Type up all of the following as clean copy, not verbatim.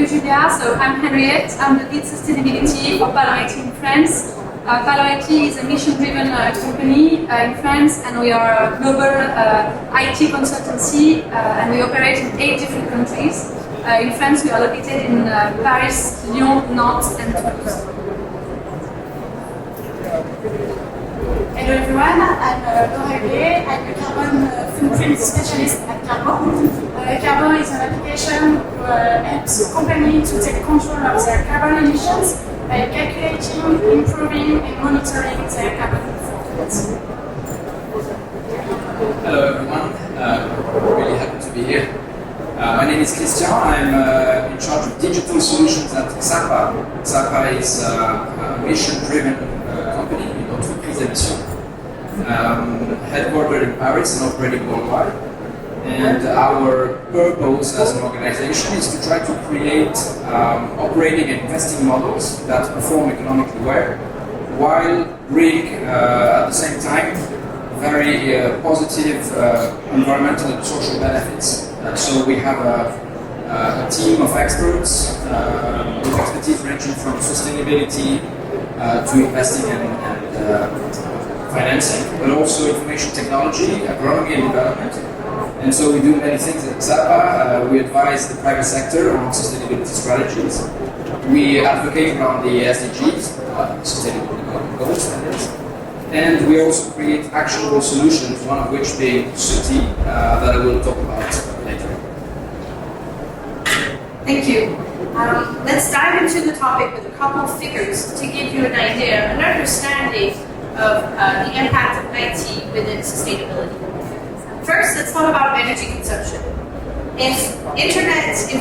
Julia. So I'm Henriette. I'm the lead sustainability for PALO IT in France. PALO IT is a mission-driven company in France, and we are a global IT consultancy, and we operate in 8 different countries. In France, we are located in Paris, Lyon, Nantes, and Toulouse. Hello everyone, I'm Laura Huguet. I'm a carbon footprint specialist at Carbo. Carbo is an application that helps companies to take control of their carbon emissions by calculating, improving, and monitoring their carbon footprint. Hello everyone, really happy to be here. My name is Christian. I'm in charge of digital solutions at Ksapa. Ksapa is a mission-driven company in entreprise d'émission, headquartered in Paris and operating worldwide. And our purpose as an organization is to try to create operating and investing models that perform economically well, while bring at the same time very positive environmental and social benefits. So we have a team of experts with expertise ranging from sustainability to investing and financing, but also information technology, agronomy and development. And so we do many things at Ksapa. We advise the private sector on sustainability strategies. We advocate around the SDGs, Sustainable Development Goals standards. And we also create actionable solutions, one of which being Suti, that I will talk about later. Thank you. Let's dive into the topic with a couple of figures to give you an idea, an understanding of the impact of IT within sustainability. First, let's talk about energy consumption. If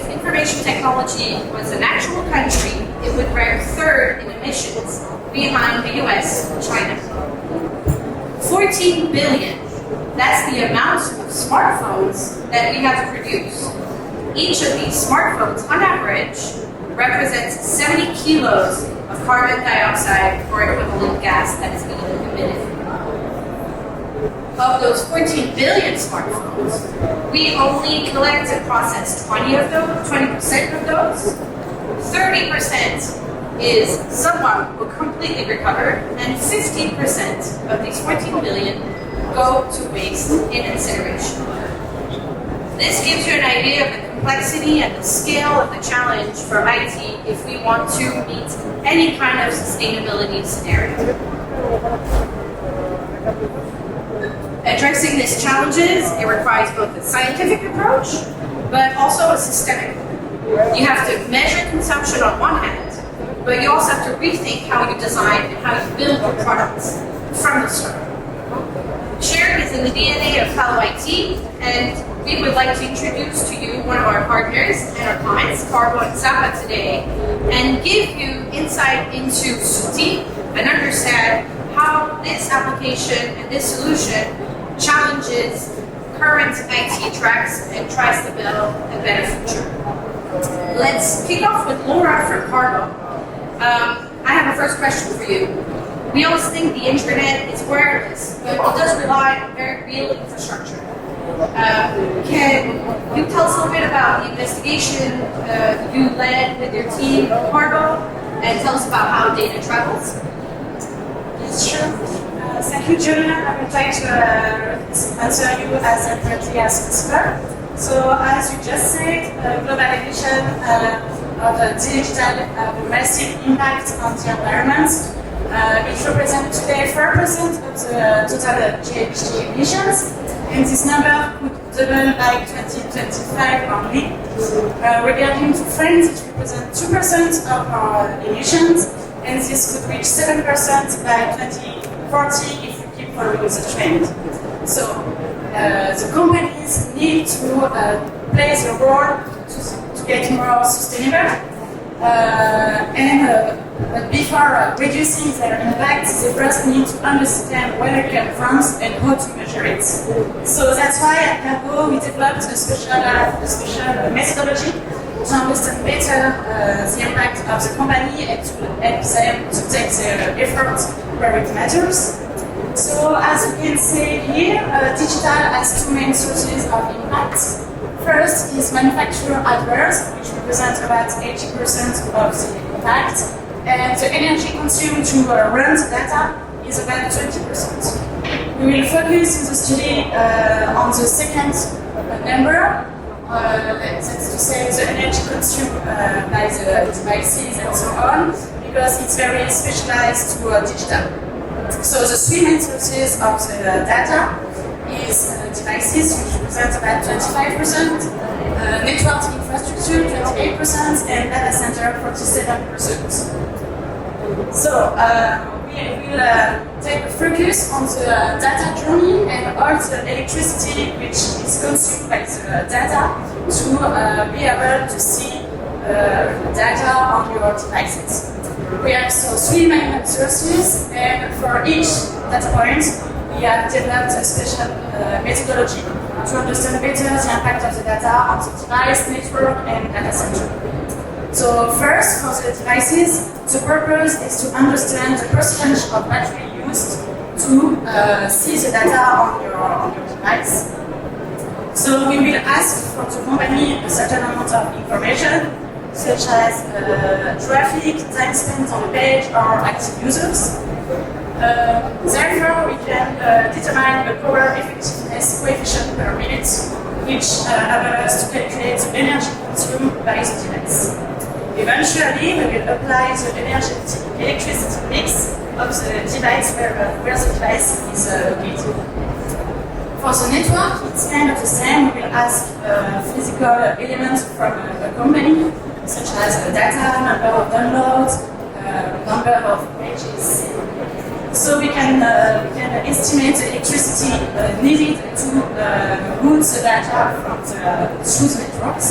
information technology was an actual country, it would rank 3rd in emissions, behind the US and China. 14 billion, that's the amount of smartphones that we have to produce. Each of these smartphones, on average, represents 70 kilos of carbon dioxide or equivalent gas that is being emitted. Of those 14 billion smartphones, we only collect and process 20% of those. 30% is somewhat or completely recovered, and 15% of these 14 billion go to waste in incineration. This gives you an idea of the complexity and the scale of the challenge for IT if we want to meet any kind of sustainability scenario. Addressing these challenges, it requires both a scientific approach, but also a systemic. You have to measure consumption on one hand, but you also have to rethink how you design and how you build your products from the start. Sharing is in the DNA of PALO IT, and we would like to introduce to you one of our partners and our clients, Carbo and Ksapa today, and give you insight into Suti and understand how this application and this solution challenges current IT tracks and tries to build a better future. Let's kick off with Laura from Carbo. I have a first question for you. We always think the internet is wireless, but it does rely on very real infrastructure. Can you tell us a little bit about the investigation you led with your team at Carbo, and tell us about how data travels? Yes, sure. Thank you, Julia. I will try to answer you as accurately as possible. So, as you just said, globalization of the digital have a massive impact on the environment. It represents today 4% of the total GHG emissions, and this number could double by 2025 only. Regarding to France, it represents 2% of our emissions, and this could reach 7% by 2040 if we keep following the trend. So, the companies need to play their role to get more sustainable. But before reducing their impact, they first need to understand where it comes from and how to measure it. So that's why at Carbo we developed a special methodology to understand better the impact of the company and to help them to take their efforts where it matters. So as you can see here, digital has two main sources of impact. First is manufacturer adverse, which represents about 80% of the impact, and the energy consumed to run the data is about 20%. We will focus in the study on the second number, that's to say the energy consumed by the devices and so on, because it's very specialized to digital. So the three main sources of the data is devices, which represent about 25%, network infrastructure 28%, and data center 47%. So we will take a focus on the data journey and all the electricity which is consumed by the data to be able to see data on your devices. We have so three main sources, and for each data point, we have developed a special methodology to understand better the impact of the data on the device, network, and data center. So first, for the devices, the purpose is to understand the percentage of battery used to see the data on your device. So we will ask from the company a certain amount of information, such as traffic, time spent on the page, or active users. Therefore, we can determine the power effectiveness coefficient per minute, which allows us to calculate the energy consumed by the device. Eventually, we will apply the electricity mix of the device where the device is located. For the network, it's kind of the same. We will ask physical elements from a company, such as data, number of downloads, number of pages. So we can estimate the electricity needed to route the data through the networks.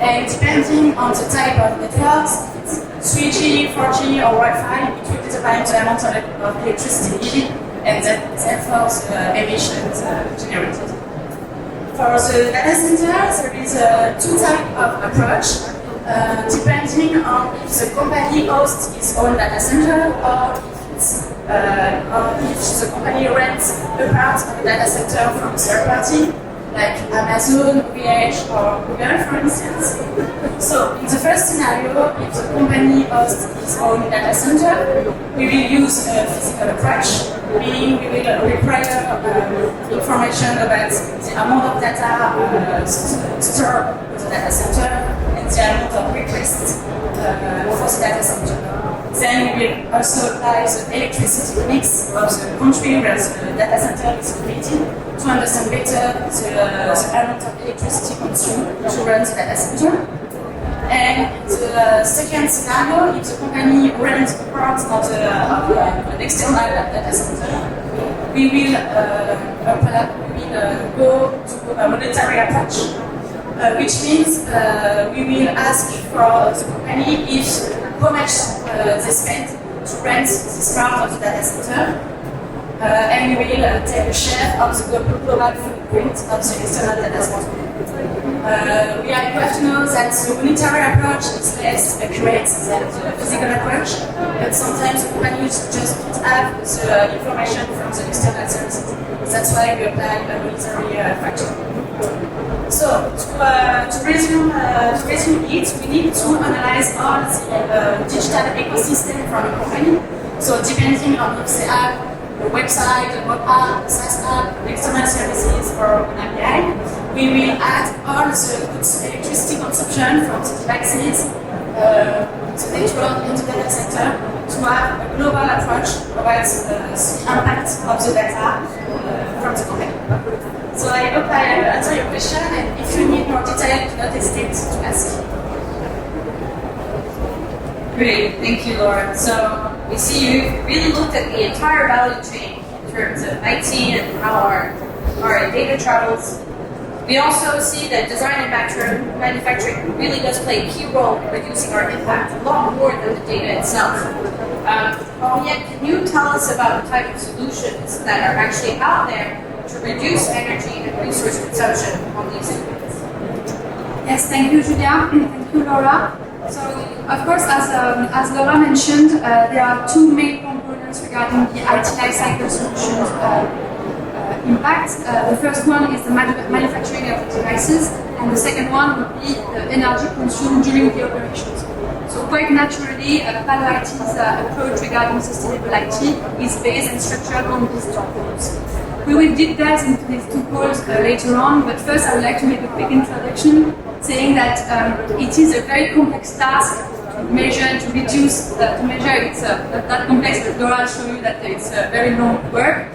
And depending on the type of networks, it's 3G, 4G, or Wi-Fi, it will determine the amount of electricity needed and therefore the emissions generated. For the data center, there is two types of approach. Depending on if the company hosts its own data center or if the company rents a part of the data center from a third party, like Amazon, OVH, or Google, for instance. So, in the first scenario, if the company hosts its own data center, we will use a physical approach, meaning we will require information about the amount of data stored in the data center and the amount of requests for the data center. Then we will also apply the electricity mix of the country where the data center is located to understand better the amount of electricity consumed to run the data center. And the second scenario, if the company rents a part of an external data center, we will go to a monetary approach, which means we will ask for the company how much they spend to rent this part of the data center, and we will take a share of the global footprint of the external data center. You have to know that the monetary approach is less accurate than the physical approach, but sometimes companies just don't have the information from the external services. That's why we apply a monetary factor. So, to resume it, we need to analyze all the digital ecosystem from a company. So, depending on if they have a website, a web app, a SaaS app, external services, or an API, we will add all the electricity consumption from the devices, the network, and the data center to have a global approach about the impact of the data from the company. So I hope I answer your question, and if you need more detail, do not hesitate to ask. Great, thank you, Laura. So we see you really looked at the entire value chain in terms of IT and how our data travels. We also see that design and manufacturing really does play a key role in reducing our impact, a lot more than the data itself. Yet, can you tell us about the type of solutions that are actually out there to reduce energy and resource consumption on these units? Yes, thank you, Julia. Thank you, Laura. So, of course, as Laura mentioned, there are two main components regarding the IT lifecycle solutions impact. The first one is the manufacturing of the devices, and the second one would be the energy consumed during the operations. So quite naturally, PALO IT's approach regarding sustainable IT is based and structured on these two goals. We will deep dive into these two goals later on, but first I would like to make a quick introduction, saying that it is a very complex task to measure and to reduce, to measure it's not that complex, but Dora will show you that it's very long work.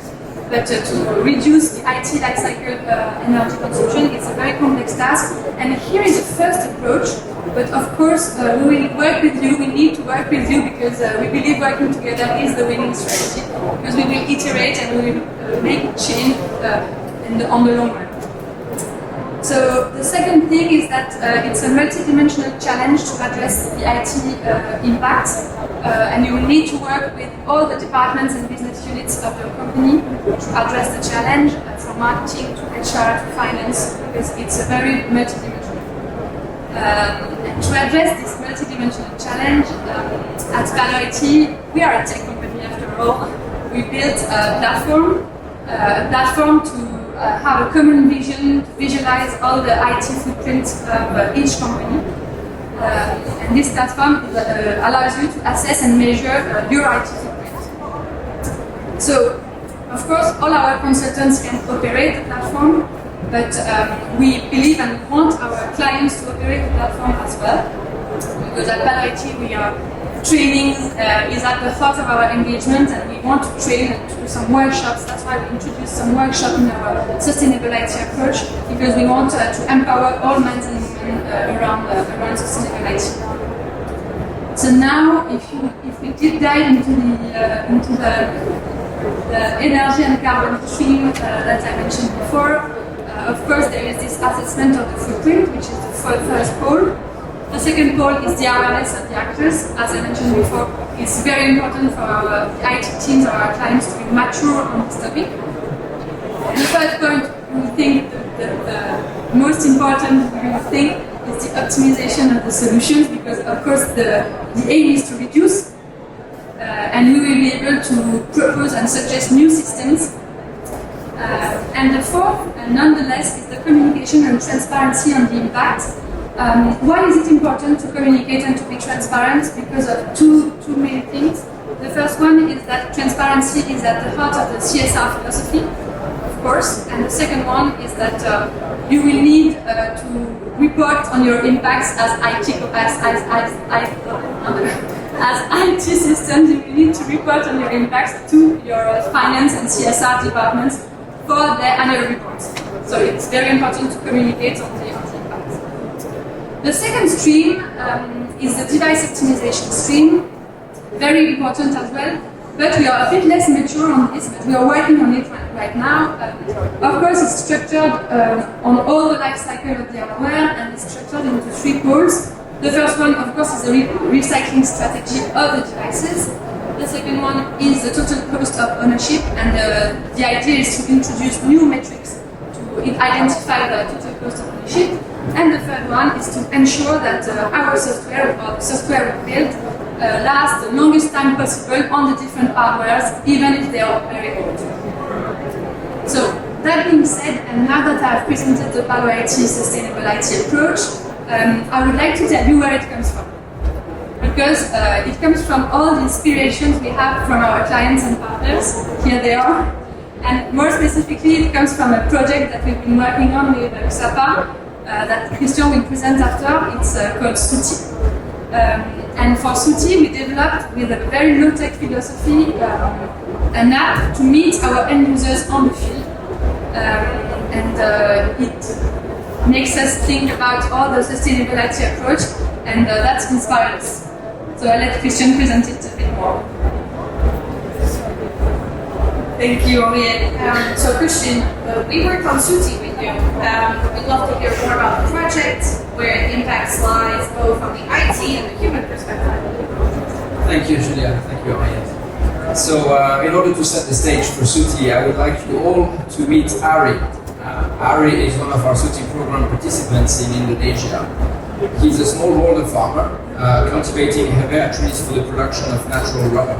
But to reduce the IT lifecycle energy consumption, it's a very complex task. And here is the first approach. But of course, we will work with you. We need to work with you because we believe working together is the winning strategy. Because we will iterate and we will make change on the long run. So the second thing is that it's a multi-dimensional challenge to address the IT impact, and you will need to work with all the departments and business units of your company to address the challenge, from marketing to HR to finance, because it's a very multi-dimensional. And to address this multi-dimensional challenge, at PALO IT, we are a tech company after all. We built a platform to have a common vision to visualize all the IT footprint of each company. And this platform allows you to assess and measure your IT footprint. So, of course, all our consultants can operate the platform, but we believe and we want our clients to operate the platform as well. Because at PALO IT, we are training is at the heart of our engagement, and we want to train and to do some workshops. That's why we introduced some workshops in our sustainable IT approach, because we want to empower all men and women around sustainable IT. So now, if we deep dive into the energy and carbon stream that I mentioned before, of course there is this assessment of the footprint, which is the first pole. The second pole is the awareness of the actors. As I mentioned before, it's very important for the IT teams or our clients to be mature on this topic. And the third point, we think the most important thing is the optimization of the solutions, because of course the aim is to reduce, and we will be able to propose and suggest new systems. And the fourth, nonetheless, is the communication and transparency on the impact. Why is it important to communicate and to be transparent? Because of two main things. The first one is that transparency is at the heart of the CSR philosophy, of course, and the second one is that you will need to report on your impacts as IT systems. You will need to report on your impacts to your finance and CSR departments for their annual reports. So it's very important to communicate on the impacts. The second stream is the device optimization stream, very important as well, but we are a bit less mature on this, but we are working on it right now. Of course, it's structured on all the life cycle of the hardware, and it's structured into three poles. The first one, of course, is the recycling strategy of the devices. The second one is the total cost of ownership, and the idea is to introduce new metrics to identify the total cost of ownership. And the third one is to ensure that our software, or the software we build, lasts the longest time possible on the different hardwares, even if they are very old. So, that being said, and now that I've presented the PALO IT sustainable IT approach, I would like to tell you where it comes from. Because it comes from all the inspirations we have from our clients and partners. Here they are. And more specifically, it comes from a project that we've been working on with Ksapa, that Christian will present after. It's called Suti. And for Suti, we developed with a very low-tech philosophy an app to meet our end users on the field. It makes us think about all the sustainable IT approach, and that inspires us. So I'll let Christian present it a bit more. Thank you, Henriette. So Christian, we worked on Suti with you. We'd love to hear more about the project, where it impacts lies both from the IT and the human perspective. Thank you, Julia. Thank you, Henriette. So in order to set the stage for Suti, I would like you all to meet Ari. Ari is one of our Suti program participants in Indonesia. He's a smallholder farmer cultivating herbarium trees for the production of natural rubber.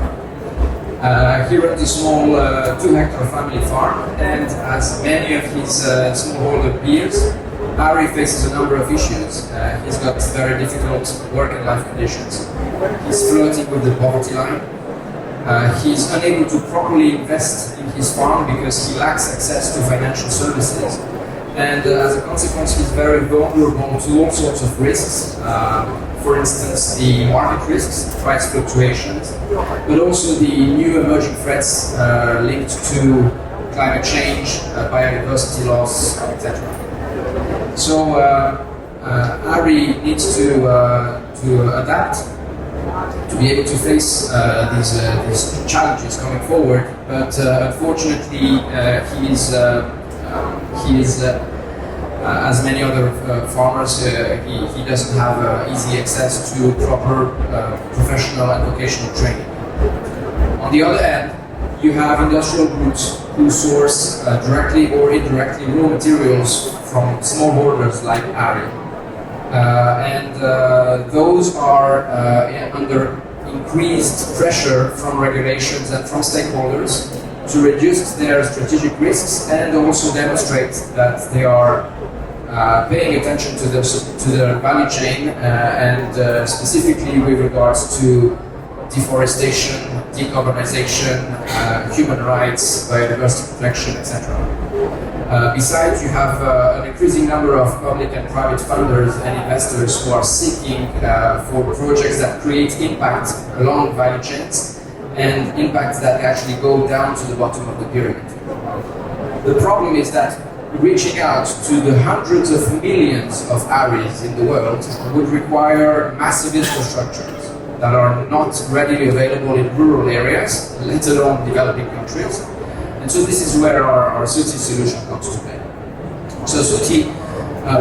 He runs a small 2-hectare family farm, and as many of his smallholder peers, Ari faces a number of issues. He's got very difficult work and life conditions. He's flirting with the poverty line. He's unable to properly invest in his farm because he lacks access to financial services. And as a consequence, he's very vulnerable to all sorts of risks. For instance, the market risks, price fluctuations, but also the new emerging threats linked to climate change, biodiversity loss, etc. So Ari needs to adapt to be able to face these challenges coming forward. But unfortunately, he is as many other farmers, he doesn't have easy access to proper professional and vocational training. On the other hand, you have industrial groups who source directly or indirectly raw materials from smallholders like Ari. Those are under increased pressure from regulations and from stakeholders to reduce their strategic risks and also demonstrate that they are paying attention to the value chain and specifically with regards to deforestation, decarbonization, human rights, biodiversity protection, etc. Besides, you have an increasing number of public and private funders and investors who are seeking for projects that create impact along value chains and impacts that actually go down to the bottom of the pyramid. The problem is that reaching out to the hundreds of millions of Aris in the world would require massive infrastructures that are not readily available in rural areas, let alone developing countries. And so this is where our Suti solution comes to play. So Suti,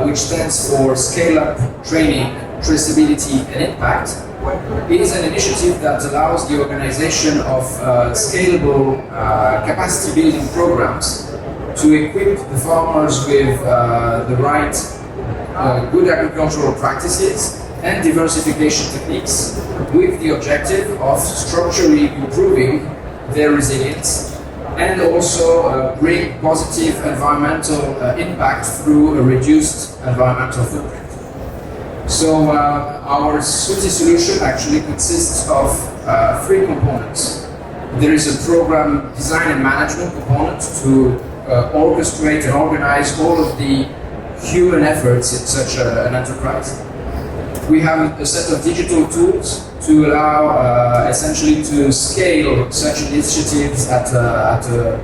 which stands for Scale Up, Training, Traceability and Impact, is an initiative that allows the organization of scalable capacity building programs to equip the farmers with the right good agricultural practices and diversification techniques with the objective of structurally improving their resilience and also bring positive environmental impact through a reduced environmental footprint. So our Suti solution actually consists of 3 components. There is a program design and management component to orchestrate and organize all of the human efforts in such an enterprise. We have a set of digital tools to allow essentially to scale such initiatives at a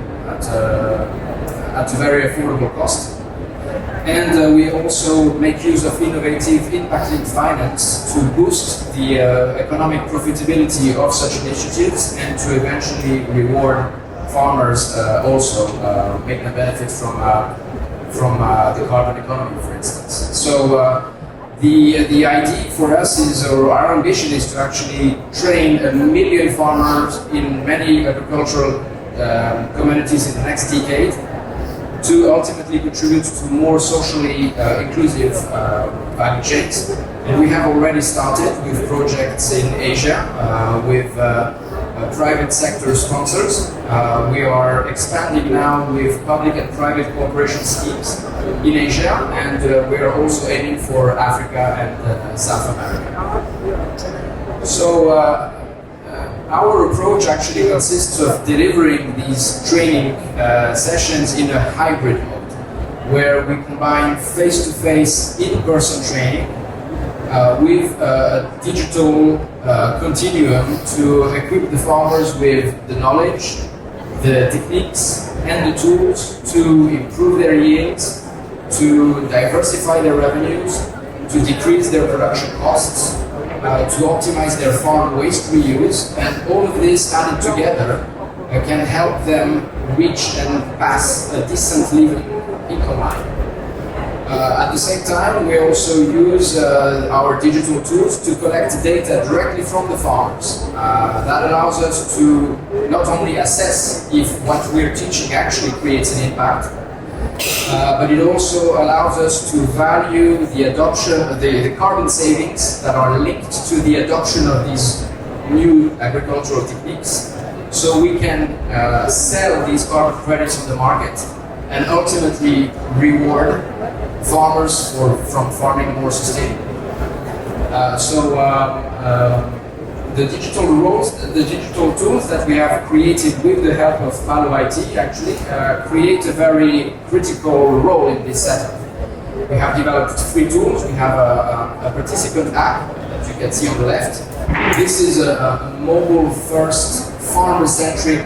very affordable cost. And we also make use of innovative impact-linked finance to boost the economic profitability of such initiatives and to eventually reward farmers also, make them benefit from the carbon economy, for instance. So the idea for us is, or our ambition is to actually train 1 million farmers in many agricultural communities in the next decade to ultimately contribute to more socially inclusive value chains. And we have already started with projects in Asia with private sector sponsors. We are expanding now with public and private cooperation schemes in Asia, and we are also aiming for Africa and South America. So our approach actually consists of delivering these training sessions in a hybrid mode, where we combine face-to-face, in-person training with a digital continuum to equip the farmers with the knowledge, the techniques and the tools to improve their yields, to diversify their revenues, to decrease their production costs, to optimize their farm waste reuse, and all of this added together can help them reach and pass a decent living income line. At the same time, we also use our digital tools to collect data directly from the farmers. That allows us to not only assess if what we're teaching actually creates an impact, but it also allows us to value the adoption, the carbon savings that are linked to the adoption of these new agricultural techniques, so we can sell these carbon credits on the market and ultimately reward farmers from farming more sustainably. The digital tools that we have created with the help of PALO IT actually create a very critical role in this setup. We have developed 3 tools. We have a participant app that you can see on the left. This is a mobile-first, farmer-centric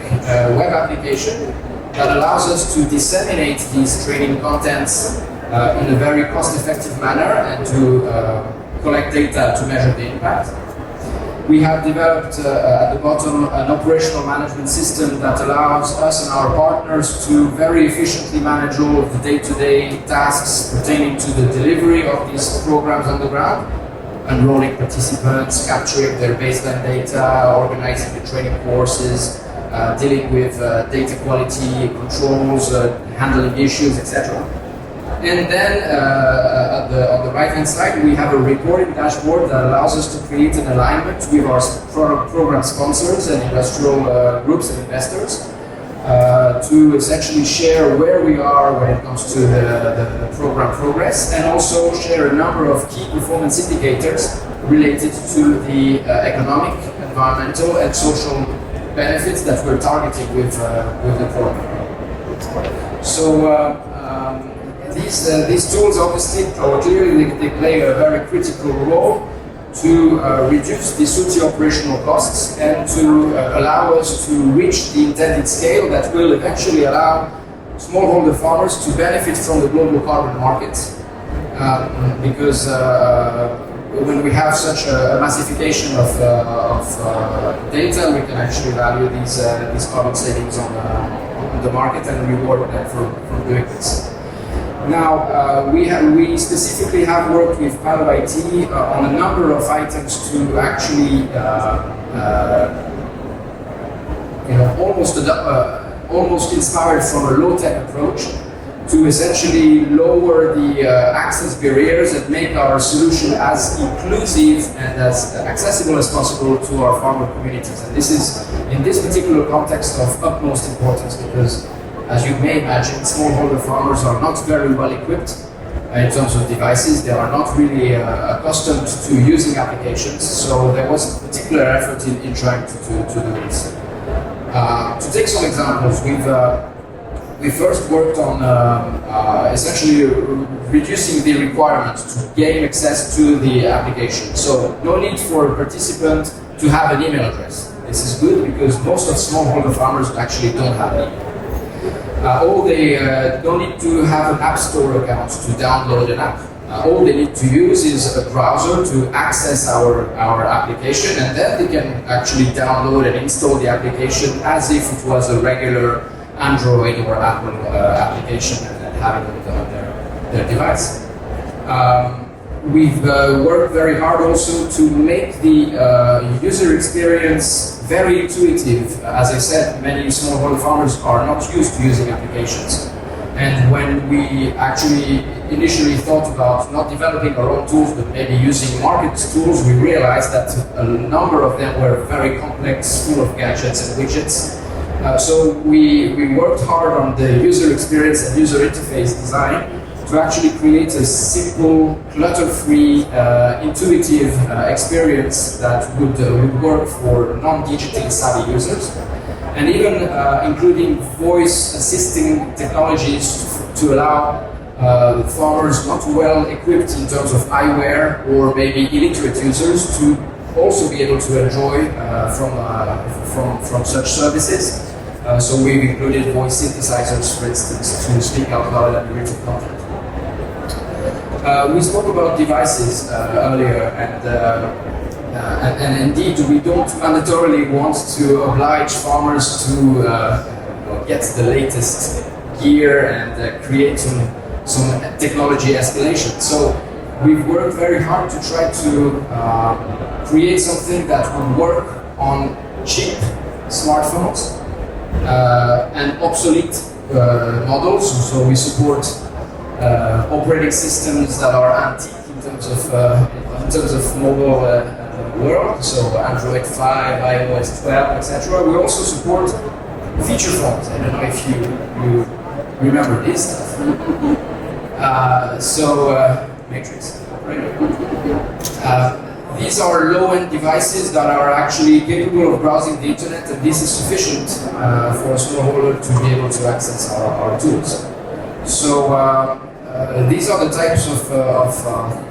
web application that allows us to disseminate these training contents in a very cost-effective manner and to collect data to measure the impact. We have developed at the bottom an operational management system that allows us and our partners to very efficiently manage all of the day-to-day tasks pertaining to the delivery of these programs on the ground, enrolling participants, capturing their baseline data, organizing the training courses, dealing with data quality controls, handling issues, etc. And then on the right-hand side, we have a reporting dashboard that allows us to create an alignment with our program sponsors and industrial groups and investors to essentially share where we are when it comes to the program progress, and also share a number of key performance indicators related to the economic, environmental, and social benefits that we're targeting with the program. So. These tools obviously, or clearly, they play a very critical role to reduce the Suti operational costs and to allow us to reach the intended scale that will eventually allow smallholder farmers to benefit from the global carbon markets. Because when we have such a massification of data, we can actually value these carbon savings on the market and reward them for doing this. Now, we specifically have worked with PALO IT on a number of items to actually, almost inspired from a low-tech approach to essentially lower the access barriers and make our solution as inclusive and as accessible as possible to our farmer communities. And this is, in this particular context, of utmost importance because, as you may imagine, smallholder farmers are not very well equipped in terms of devices. They are not really accustomed to using applications, so there was a particular effort in trying to do this. To take some examples, we first worked on essentially reducing the requirement to gain access to the application. So no need for a participant to have an email address. This is good because most of smallholder farmers actually don't have an email. They don't need to have an app store account to download an app. All they need to use is a browser to access our application, and then they can actually download and install the application as if it was a regular Android or Apple application and have it on their device. We've worked very hard also to make the user experience very intuitive. As I said, many smallholder farmers are not used to using applications. And when we actually initially thought about not developing our own tools, but maybe using market tools, we realized that a number of them were very complex, full of gadgets and widgets. So we worked hard on the user experience and user interface design to actually create a simple, clutter-free, intuitive experience that would work for non-digitally savvy users, and even including voice-assisting technologies to allow farmers not well equipped in terms of eyewear or maybe illiterate users to also be able to enjoy from such services. So we've included voice synthesizers, for instance, to speak out loud and written content. We spoke about devices earlier, and indeed we don't mandatorily want to oblige farmers to get the latest gear and create some technology escalation. So we've worked very hard to try to create something that would work on cheap smartphones and obsolete models. So we support operating systems that are antique in terms of mobile world, so Android 5, iOS 12, etc. We also support feature phones. I don't know if you remember this stuff. Matrix. These are low-end devices that are actually capable of browsing the internet, and this is sufficient for a smallholder to be able to access our tools. So these are the types of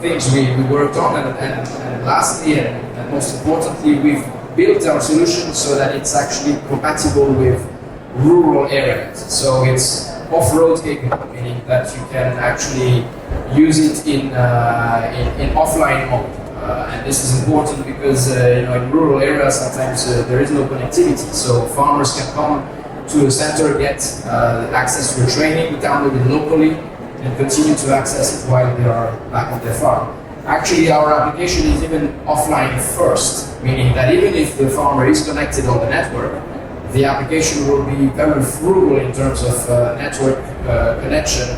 things we worked on, and lastly, and most importantly, we've built our solution so that it's actually compatible with rural areas. So it's off-road capable, meaning that you can actually use it in offline mode. And this is important because in rural areas sometimes there is no connectivity, so farmers can come to a center, get access to a training, download it locally, and continue to access it while they are back on their farm. Actually, our application is even offline first, meaning that even if the farmer is connected on the network, the application will be very frugal in terms of network connection.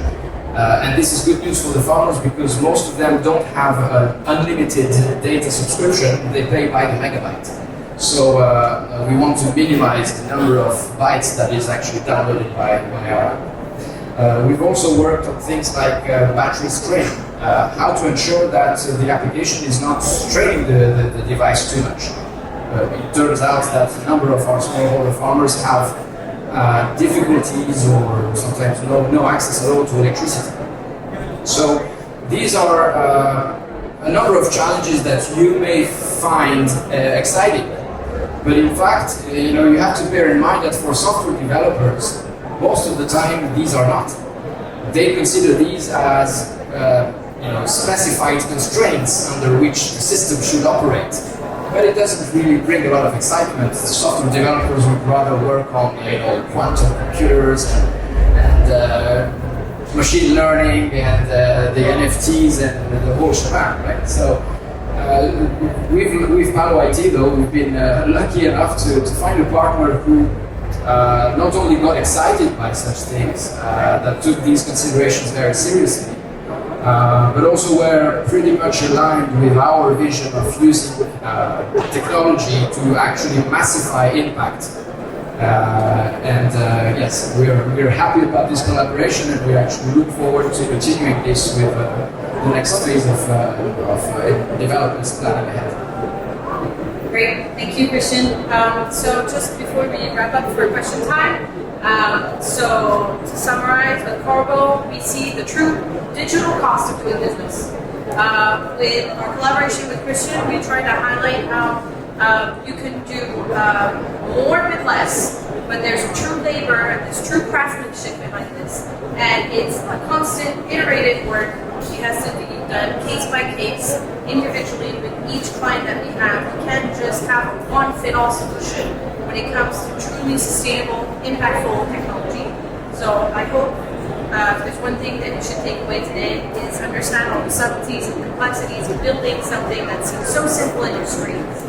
And this is good news for the farmers because most of them don't have an unlimited data subscription, they pay by the megabyte. So we want to minimize the number of bytes that is actually downloaded by our app. We've also worked on things like battery strain, how to ensure that the application is not straining the device too much. It turns out that a number of our smallholder farmers have difficulties or sometimes no access at all to electricity. So these are a number of challenges that you may find exciting, but in fact, you have to bear in mind that for software developers, most of the time these are not. They consider these as specified constraints under which the system should operate. But it doesn't really bring a lot of excitement. The software developers would rather work on quantum computers and machine learning and the NFTs and the whole shebang, right? So with PALO IT though, we've been lucky enough to find a partner who not only got excited by such things, that took these considerations very seriously, but also were pretty much aligned with our vision of using technology to actually massify impact. Yes, we're happy about this collaboration, and we actually look forward to continuing this with the next phase of developments planning ahead. Great, thank you, Christian. So just before we wrap up for question time, so to summarize, with Carbo, we see the true digital cost of doing business. With our collaboration with Christian, we try to highlight how you can do more with less, but there's true labor and there's true craftsmanship behind this. And it's a constant, iterative work. It has to be done case by case, individually with each client that we have. We can't just have a one-fit-all solution when it comes to truly sustainable, impactful technology. So I hope if there's one thing that you should take away today is understand all the subtleties and complexities of building something that seems so simple in your screens.